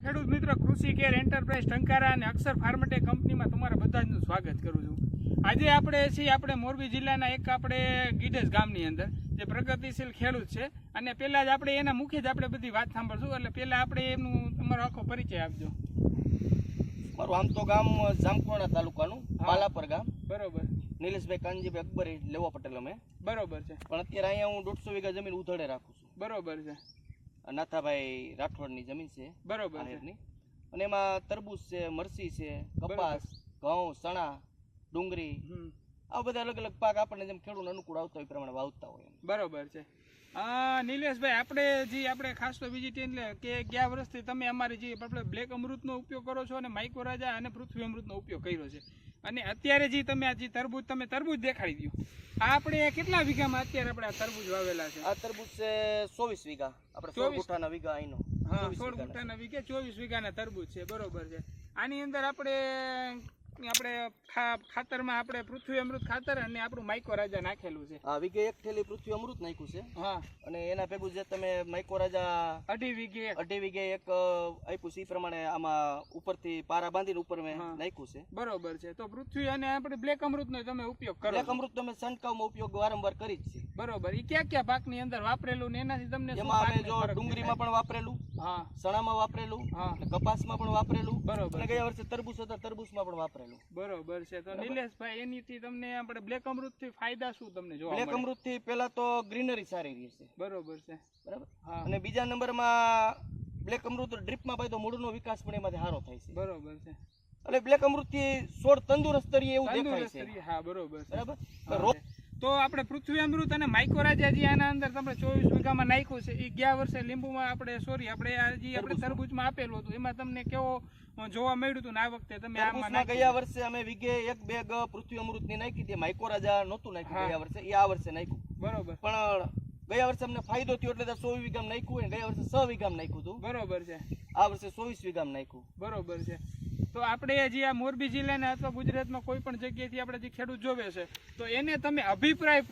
ખેડૂત મિત્ર કૃષિ કેર એન્ટરપ્રાઇઝ ટંકારા અને અક્ષર ફાર્મટેક કંપનીમાં તમારા બધાનું સ્વાગત કરું છું. આજે આપણે મોરબી જિલ્લાના એક આપણે ગીડેસ ગામની અંદર જે પ્રગતિશીલ ખેડૂત છે અને પહેલા જ આપણે એના મુખ્ય જ આપણે બધી વાત સાંભળશું. એટલે પહેલા આપણે એનું તમારો આખો પરિચય આપજો. મારું આમ તો ગામ જામકુવાડા તાલુકાનું પાલાપર ગામ. બરોબર. નિલેશભાઈ કાનજીભાઈ અકબરી લેવા પટેલ અમે. બરોબર છે. પણ અત્યારે અહીંયા હું 150 વીઘા જમીન ઉધડે રાખું છું. બરોબર છે. નાથાભાઈ રાઠોડની જમીન છે. બરોબર છે. અને એમાં તરબૂચ છે, મરસી છે, કપાસ, ઘઉં, ચણા, ડુંગળી, આ બધા અલગ અલગ પાક આપણને જેમ ખેડૂત અનુકૂળ આવતા હોય પ્રમાણે વાવતા હોય. બરોબર છે. નિલેશભાઈ, આપણે ખાસ તો વિઝિટ એટલે કે ગયા વર્ષથી તમે અમારી જે આપણે બ્લેક અમૃતનો ઉપયોગ કરો છો અને માઇક્રોરાજા અને પૃથ્વી અમૃતનો ઉપયોગ કર્યો છે. અને અત્યારે જે તમે આ જે તરબૂચ દેખાડી દો, આ આપણે કેટલા વીઘામાં અત્યારે આપણે આ તરબૂચ વાવેલા છે? આ તરબૂચ છે 24 વીઘા. આપણે 16 ગુઠાના વીઘા અહીંનો. હા, 16 ગુઠાના વીઘે 24 વીઘાના તરબૂચ છે. બરોબર છે. આની અંદર આપણે ખાતરમાં આપણે પૃથ્વી અમૃત ખાતર અને આપણું માઇક્રોરાજા નાખેલું છે. હા, વીઘે 1 થેલી પૃથ્વી અમૃત નાખ્યું છે. હા, અને એના ભેગું જે તમે માઇક્રોરાજા 2.5 વીઘે એક આપ્યું છે એ પ્રમાણે આમાં ઉપરથી પારા બાંધીને ઉપર મેં નાખ્યું છે. બરોબર છે. તો પૃથ્વી અને આપણે બ્લેક અમૃતનો તમે ઉપયોગ કરો? બ્લેક અમૃત તમે છંટકાવમાં ઉપયોગ વારંવાર કરી જ છે. બરોબર. એ કયા પાકની અંદર વાપરેલું ને એનાથી તમને એમાં અમે જો ડુંગળીમાં પણ વાપરેલું, હા, ચણામાં વાપરેલું, હા, કપાસમાં પણ વાપરેલું. બરોબર. અને ગયા વર્ષે તરબૂચ હતા, તરબૂચમાં પણ વાપરેલું. બરોબર છે. તો નિલેશભાઈ, એનીથી તમને આપણે બ્લેક અમૃત થી ફાયદા શું તમને જોવા મળે? બ્લેક અમૃત થી પેલા તો ગ્રીનરી સારી રહેશે. બરોબર છે. બરાબર. હા. અને બીજા નંબરમાં બ્લેક અમૃત ડ્રીપમાં પાય તો મૂળનો વિકાસ પણ એમાંથી સારો થાય છે. બરોબર છે. એટલે બ્લેક અમૃત થી છોડ તંદુરસ્ત તરીકે એવું દેખાય છે. હા, બરોબર. બરાબર. તો આપણે પૃથ્વી અમૃત અને માઇક્રોરાજા જે આના અંદર તમે 24 વીઘામાં નાખ્યું છે, એ ગયા વર્ષે લીંબુમાં આપણે તરબૂચમાં આપેલું હતું, એમાં તમને કેવો જોવા મળ્યું હતું? ને આ વખતે તમે આમાં ગયા વર્ષે અમે વીઘે 1 બેગ પૃથ્વી અમૃત ની નાખી હતી. માઇક્રોરાજા નહોતું નાખ્યું ગયા વર્ષે, એ આ વર્ષે નાખ્યું. બરોબર. પણ ગયા વર્ષે અમને ફાયદો થયો એટલે 16 વીઘામાં નાખ્યું હોય. ગયા વર્ષે 6 વીઘામાં નાખ્યું હતું. બરોબર છે. આ વર્ષે 24 વીઘામાં નાખ્યું. બરોબર છે. તો આપણે જે આ મોરબી જિલ્લાના અથવા ગુજરાતમાં કોઈ પણ જગ્યાએથી આપણે જે ખેડૂત જોવે છે, તો એને તમે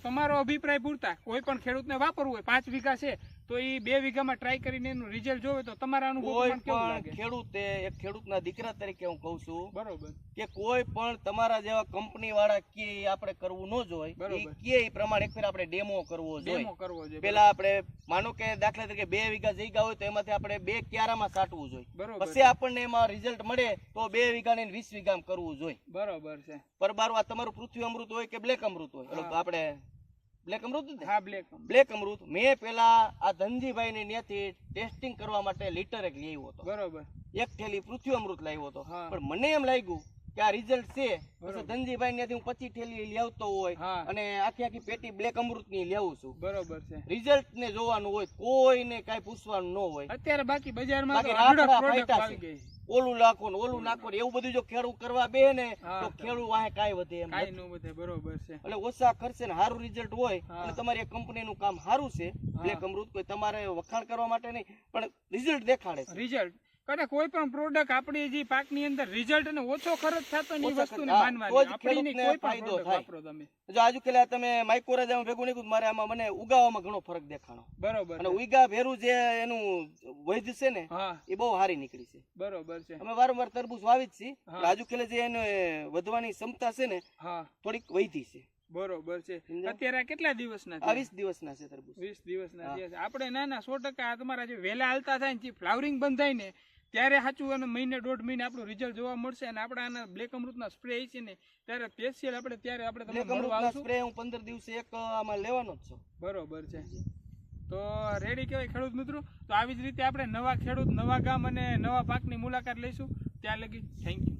તમારો અભિપ્રાય પૂરતા કોઈ પણ ખેડૂતને વાપરવું હોય, 5 વીઘા છે તો એ 2 વીઘામાં ટ્રાય કરીને એનું રિઝલ્ટ જોવે તો તમારા અનુભવ કેવું લાગે? ખેડૂતે એક ખેડૂતના દીકરા તરીકે હું કહું છું, બરોબર, કે કોઈ પણ તમારા જેવા કંપની વાળા કે આપણે કરવું ન જોઈએ. એ પ્રમાણે એક ફેર આપણે ડેમો કરવો જોઈએ. પેલા આપણે માનો કે દાખલા તરીકે 2 વીઘા જગ્યા હોય તો એમાંથી આપણે 2 ક્યારામાં સાટવું જોઈએ. પછી આપણને એમાં રિઝલ્ટ મળે તો 2 વીઘા ને 20 વીઘામાં કરવું જોઈએ. બરોબર છે. પરબારું આ તમારું પૃથ્વી અમૃત હોય કે બ્લેક અમૃત હોય, આપણે બ્લેક અમૃત. હા, બ્લેક અમૃત મેં પેલા આ ધનજીભાઈ ની ત્યાંથી ટેસ્ટિંગ કરવા માટે લીટર એક લઈ આવ્યો હતો. બરોબર. 1 થેલી પૃથ્વી અમૃત લાવ્યો હતો. પણ મને એમ લાગ્યું કે આ રિઝલ્ટ છે. પછી ધનજીભાઈ ત્યાંથી હું 25 થેલી લાવતો હોય અને આખી પેટી બ્લેક અમૃત ની લાવું છું. બરોબર છે. રિઝલ્ટ ને જોવાનું હોય, કોઈને કઈ પૂછવાનું ન હોય. અત્યારે બાકી બજારમાં ઓલું નાખો ને ઓલું નાખો ને એવું બધું જો ખેડૂત કરવા બે ને તો ખેડૂત વાહે કાંઈ વધે એમ નથી. બરોબર છે. એટલે ઓછા ખર્ચે ને સારું રિઝલ્ટ હોય અને તમારી કંપનીનું કામ સારું છે. બ્લેક અમૃત કોઈ તમારે વખાણ કરવા માટે નહીં, પણ રિઝલ્ટ દેખાડે છે. રિઝલ્ટ કોઈ પણ પ્રોડક્ટ આપણી જે પાકની અંદર રિઝલ્ટ અને ઓછો ખર્ચ થતો ની વસ્તુને માનવાની, આપણને કોઈ ફાયદો થાય. તમે જો આજુ કેલા તમે માઇક્રોરાજા ભેગું નીકળ્યું, મારે આમાં મને ઉગાવામાં ઘણો ફરક દેખાણો. બરોબર. અને ઉગા ભેરું જે એનું વૈધ છે ને એ બહુ સારી નીકળી છે. બરોબર છે. અમે વારંવાર તરબૂચ વાવી જ છીએ. આજુ કેલે જે એને વધવાની ક્ષમતા છે ને થોડીક વૈધી છે. બરોબર છે. અત્યારે કેટલા દિવસના? 20 દિવસના છે તરબૂચ. 20 દિવસના છે. આપણે નાના 100% તમારા જે વેલા હાલતા થાય ને ફ્લાવરિંગ બંધ થાય ને ત્યારે સાચું અને મહિને 1.5 મહિને આપણું રિઝલ્ટ જોવા મળશે. અને આપણે આના બ્લેક અમૃતના સ્પ્રે છે ને ત્યારે સ્પેશિયલ આપણે તમને મળવા આવશું. સ્પ્રે હું 15 દિવસે એક આમાં લેવાનો જ છું. બરોબર છે. તો રેડી કહેવાય ખેડૂત મિત્રો. તો આવી જ રીતે આપણે નવા ખેડૂત, નવા ગામ અને નવા પાકની મુલાકાત લઈશું. ત્યાં લગી થેન્ક યુ.